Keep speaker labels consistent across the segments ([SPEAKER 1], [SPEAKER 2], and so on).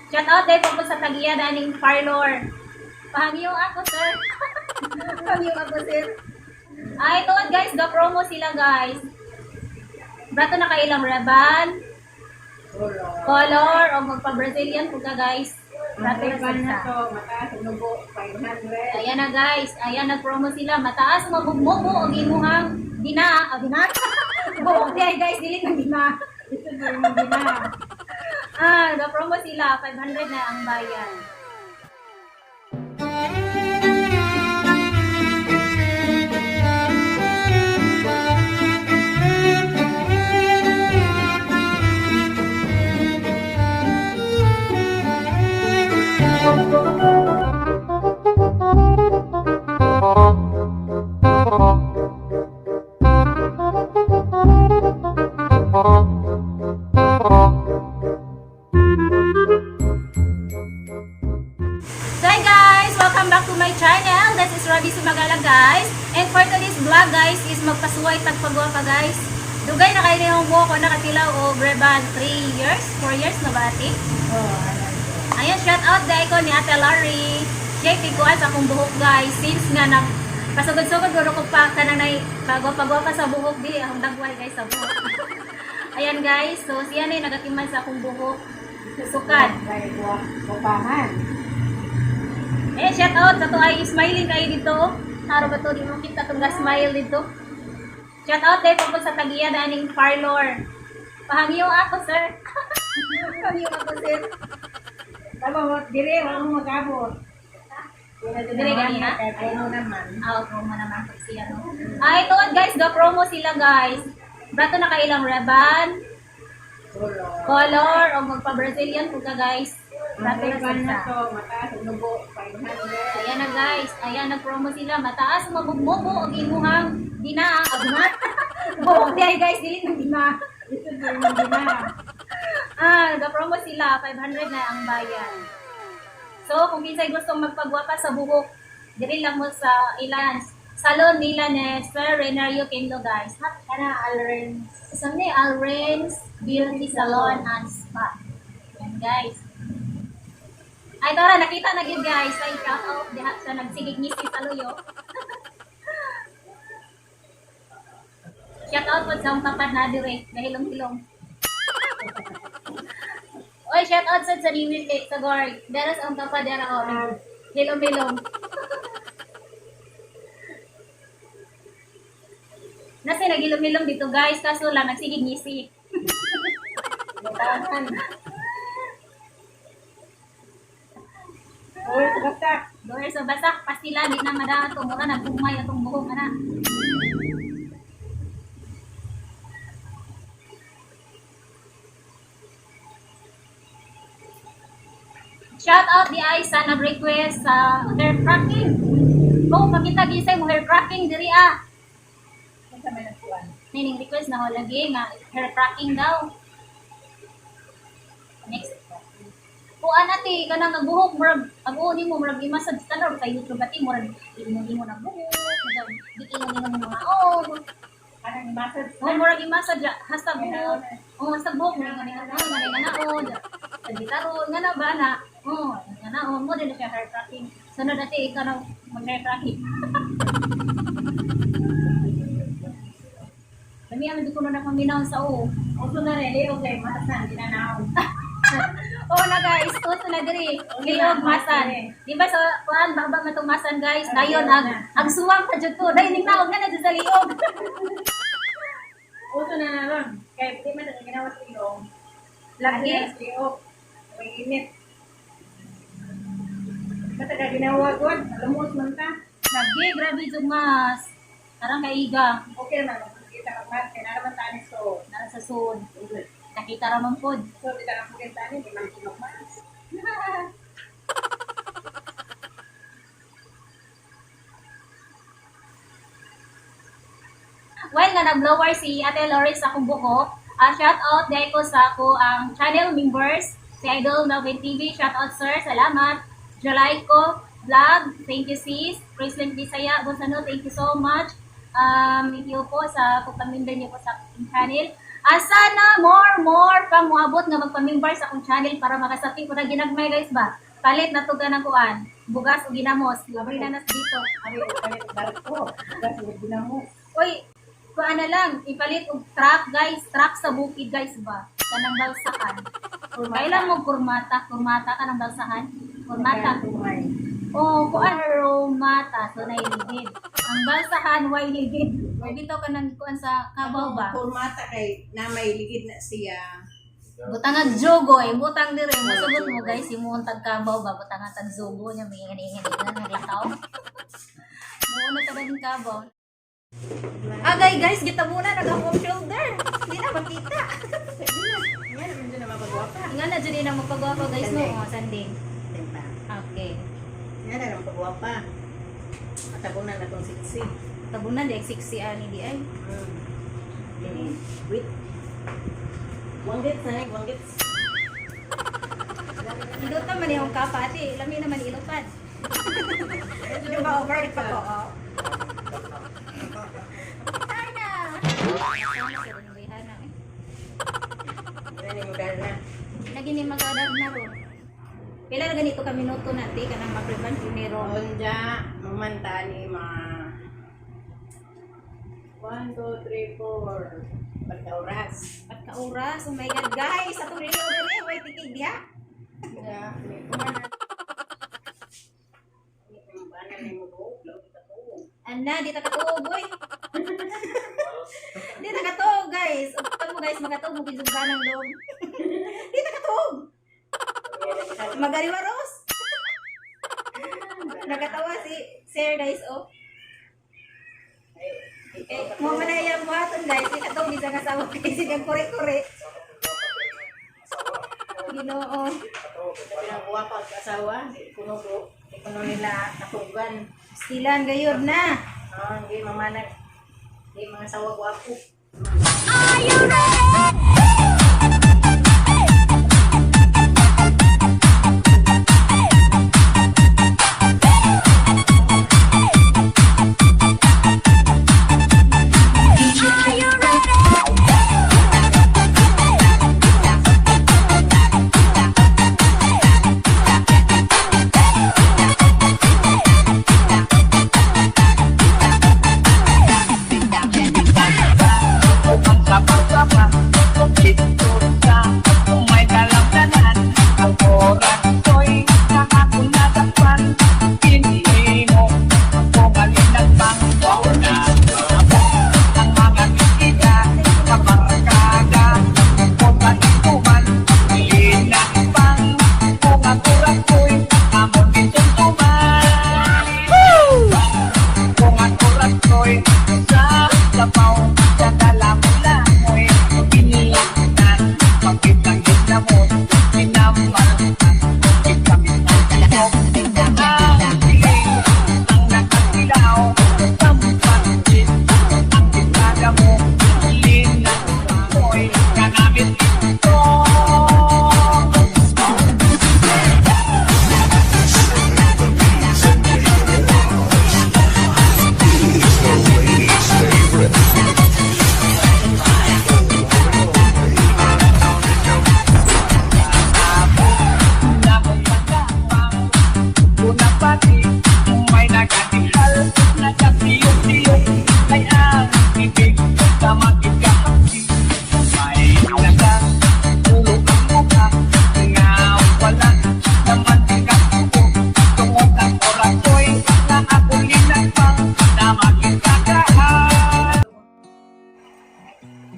[SPEAKER 1] Shout out din po sa tagiya daning parlor. Pahangyo ako, sir. Pahangyo ako, sir. Ay, ito guys, ga-promo sila, guys. Brato na kailang raban, color, o magpa-Brazilian po ka, guys. Brato na sila.
[SPEAKER 2] Mataas, unubo, 500.
[SPEAKER 1] Ayan na, guys. Ayan, nag-promo sila. Mataas, mabugmobo, o ginuhang gina. Buong day, guys, dilit ng gina.
[SPEAKER 2] Ito na yung gina.
[SPEAKER 1] Nag-promo sila. 500 na ang bayan. Hi guys! Welcome back to my channel. This is Robbie Sumagala, guys. And for today's vlog, guys, is magpasuway tagpagawa ka, guys. Dugay na kayo niyong buho ko nakatilaw o breban 3 years, 4 years na ba, ate? Ayan, shout out dahil ko ni Ate Larry. Siya ipiguan sa akong buhok, guys. Since nga na pasugod-sugod guro ko pa kananay pagawa pa sa buhok, di akong dagway, guys, sa buhok. Ayan, guys. So, siya na nagatiman sa akong buhok. Sukat.
[SPEAKER 2] Bukahan.
[SPEAKER 1] Eh, shout out sa to ay smiling kayo dito. Taro ba to? Di mo kita itong smile dito. Shout out dahil po sa tagiya daning parlor. Pahangyo ako, sir. Pahangyo ako, sir.
[SPEAKER 2] Tama mo, dire, wala mo mag-abot.
[SPEAKER 1] Dire ganina?
[SPEAKER 2] Ano naman.
[SPEAKER 1] Promo naman po siya, no? Ito guys, ga-promo sila, guys. Brato na kailang raban, color, o magpa-Brazilian po ka, guys. Brato na sila.
[SPEAKER 2] Mataas, unubo, 500.
[SPEAKER 1] Ayan na, guys. Ayan, nag-promo sila. Mataas, mabugmobo, o ginuhang gina. Buong day, guys, dilit ng gina.
[SPEAKER 2] Ito na yung gina.
[SPEAKER 1] Nag-promo sila. 500 na ang bayan. So, kung kinsay gusto magpagwapa sa buhok, dili lang mo sa ilan. Salon nila ni Sir Renario Kendo, guys.
[SPEAKER 2] Kana Alrens.
[SPEAKER 1] Isang ni Alren's Beauty Salon and Spa. Yan, guys. Ay, tara, nakita na yun, guys. Ay, shout out diha sa nagsigig ni si Saluyo. Shout out po sa akong kapad na dire. Dahilong-hilong. Oy, shout out sa Niwil sa Gory. Dara sa akong kapad dara o. Hilong-hilong. Nasa nagilom-ilom dito, guys. Kaso lang, nagsigig ngisi.
[SPEAKER 2] Bukahan. Uy, basta.
[SPEAKER 1] Doon sa basak, pastila, di na madaan ito. Mura, nagpumay itong buhok, ana. Shout out di ay sa nag-request sa hair cracking. Kung pakita gisay mo hair cracking, diri ah.
[SPEAKER 2] Sa may nagpuan.
[SPEAKER 1] Nining request na wala lagi nga hair cracking daw. Next. Kuan ati kanang nagbuhok murag aguon mo murag i-massage tanor kay YouTube ati murag imo na buhok, di ingon mo mga
[SPEAKER 2] Kanang massage
[SPEAKER 1] murag i-massage hasta buhok. Hasta buhok mo nga ganaon. Sa gitaron nga na ba na? Ganaon mo din siya hair cracking. Sunod ati ikaw na mag-hair cracking. Kami ang di ko na nakaminaw sa o.
[SPEAKER 2] Uso na rin, okay, matasan, ginanaw.
[SPEAKER 1] Oo na guys, uso na diri. Liog masan. Di ba sa kuan baba nga tong masan, guys? Dayon ang suwang pa jud to. Dai ning naog na jud sa liog.
[SPEAKER 2] Uso na naman. Kaya di man na ginawa sa ilong.
[SPEAKER 1] Lagi.
[SPEAKER 2] Sa liog. May init. Basta ka ginawa ko, alamot man ta.
[SPEAKER 1] Lagi grabe jud mas. Parang kaiga.
[SPEAKER 2] Okay naman, kita ka man, kaya naman tayo so.
[SPEAKER 1] Nara sa sud. Nakita ra man pod.
[SPEAKER 2] So, kita na po kita ni, di man kinukmas.
[SPEAKER 1] While nga nag-blower si Ate Lori sa akong buhok, shout out dahil ko sa ako ang channel members, si Idol Melvin TV, shout out sir, salamat. Julayco Vlog, thank you sis. President Bisaya, Bonsano, thank you so much. Thank you po sa pagpamindan niyo po sa aking channel. Sana more pang muabot nga magpamimbar sa akong channel para makasapi ko na ginagmay guys ba. Palit na tuga ng kuan. Bugas o ginamos. Libre na nas dito.
[SPEAKER 2] Abi, upalit ang darat ko. Darat ko, ginamos.
[SPEAKER 1] Uy, kuan na lang. Ipalit og truck guys. Truck sa bukid guys ba. Kanang balsakan. Kailan mo kurmata? Kurmata ka ng balsakan? Kurmata.
[SPEAKER 2] Tumay.
[SPEAKER 1] Oh, kuan aromata. So nailigid. Ang balsahan way ligid. Or dito ka nang kuan sa kabaw ba?
[SPEAKER 2] Formata kay na may ligid na siya.
[SPEAKER 1] Butangag jogoy, butang dire mo sagot mo guys, yung tag kabaw ba butangag tag jogo nya may ingin naglakaw. Mo ta din kabaw. Agay guys, gitabunan nag-home shoulder. Hindi na makita.
[SPEAKER 2] Yan, hindi na mapagwapa.
[SPEAKER 1] Nga na dyan na magpagawa guys no, oh, sanding.
[SPEAKER 2] Tempa.
[SPEAKER 1] Okay.
[SPEAKER 2] Yan na mapagwapa. Matabunan na itong siksi.
[SPEAKER 1] Tabunan di 60 ani di ay.
[SPEAKER 2] Okay. Wait. One gets na, one gets.
[SPEAKER 1] Ilutan man yung kapati, lami naman ilutan.
[SPEAKER 2] Yung ba over pa ko?
[SPEAKER 1] Sana.
[SPEAKER 2] Yan yung na.
[SPEAKER 1] Lagi ni magadab na ro. Pila na ganito ka minuto natin ka nang mag-prevent primero.
[SPEAKER 2] Onja, mamanta ni mga 1, 2, 3, 4 pagka-oras.
[SPEAKER 1] At ka-oras, oh my God guys, atong relo dali, way tikig diha.
[SPEAKER 2] Yeah, may kumana. May kumana na yung buhok, law kita po.
[SPEAKER 1] Ana, di ta katuog boy. Di ta katuog guys. Ugtan mo guys, makatuog mo gizugba ng loob. Di ta katuog. Magariwaros. Nagatawa si Sir guys, oh. Mo manayang buhaton guys, di katuog isa nga sawa kasi kang kore-kore. Ginoo.
[SPEAKER 2] Pinagawa pa ang asawa, kuno nila natugan.
[SPEAKER 1] Silan gayud na.
[SPEAKER 2] Hindi mamanag. Hindi mga asawa ko ako.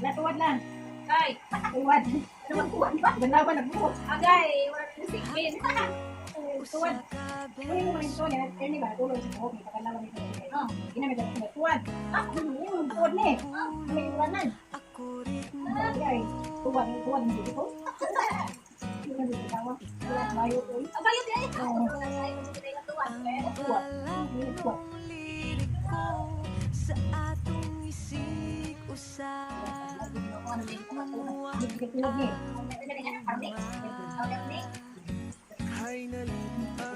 [SPEAKER 2] Natuwad lang.
[SPEAKER 1] Ay,
[SPEAKER 2] Tuwad. Ano man tuwad ba? Ganawa na buhok.
[SPEAKER 1] agay, wala na sigmin.
[SPEAKER 2] Tuwad. Kunin mo rin tuwad. Yan ba? Tulong sa buhok. Pakalawa nito.
[SPEAKER 1] Oh.
[SPEAKER 2] Ginamit ako sa tuwad. Yung tuwad na eh. May iwanan. Ay, tuwad. Tuwad mo dito. Yung nandito tawa. Tuwad bayo ko.
[SPEAKER 1] Abayot yan.
[SPEAKER 2] Oo.
[SPEAKER 1] Tuwan.
[SPEAKER 2] Tuwad. Yung tuwad. Tuwad niya eh.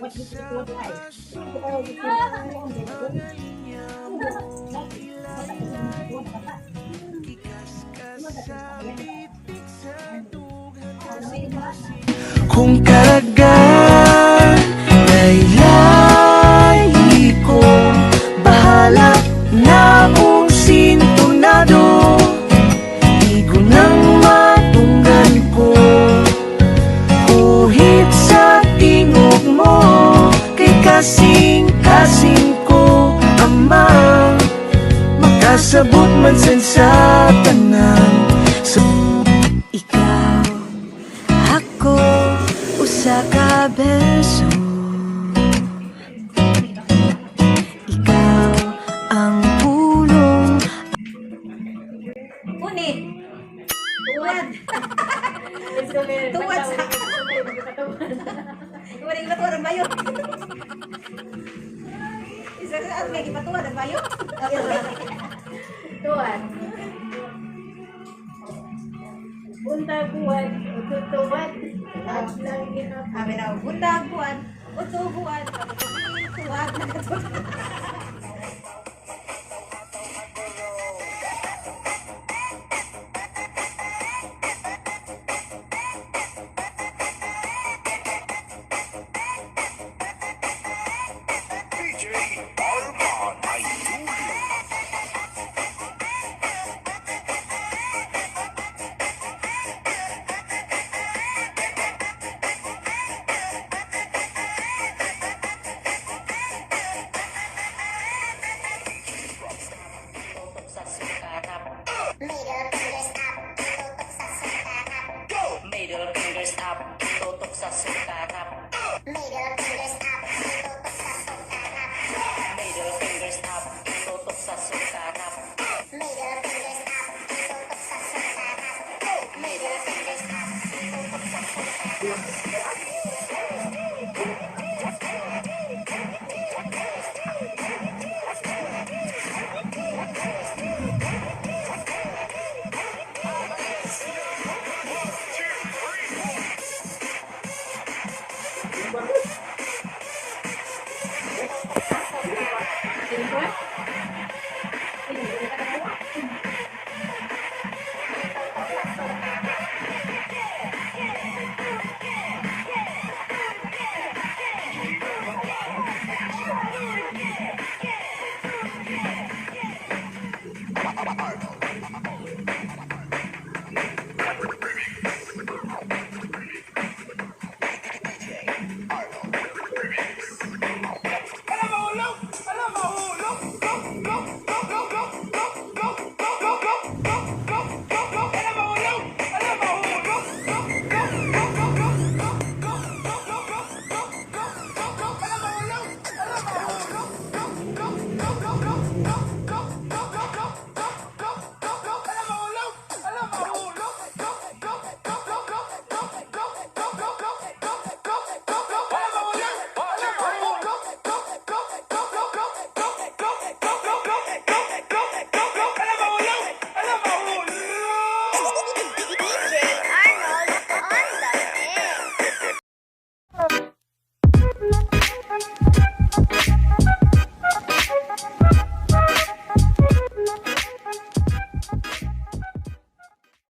[SPEAKER 2] What did you do like?
[SPEAKER 3] kung karagan laylayi ko, bahala na kung sintonado, igo ng matunggan ko. Kuhit sa tingog mo, kay kasing-kasing ko, Ama. Makasabot man sa tanan sa ikaw, ako, usa ka beso. Ikaw ang pulong.
[SPEAKER 2] Punit. Tuwad. Tuwad sa... Tuwad yung matuwad ang bayo. Isa sa at may matuwad ang bayo.
[SPEAKER 1] Tuwan. Buntag buwan, tutuwad. At lagi na
[SPEAKER 2] Amin na, bundag buwan, utubuan, tuwad na katulad.
[SPEAKER 4] Middle fingers up, tutok sa sukarap. Middle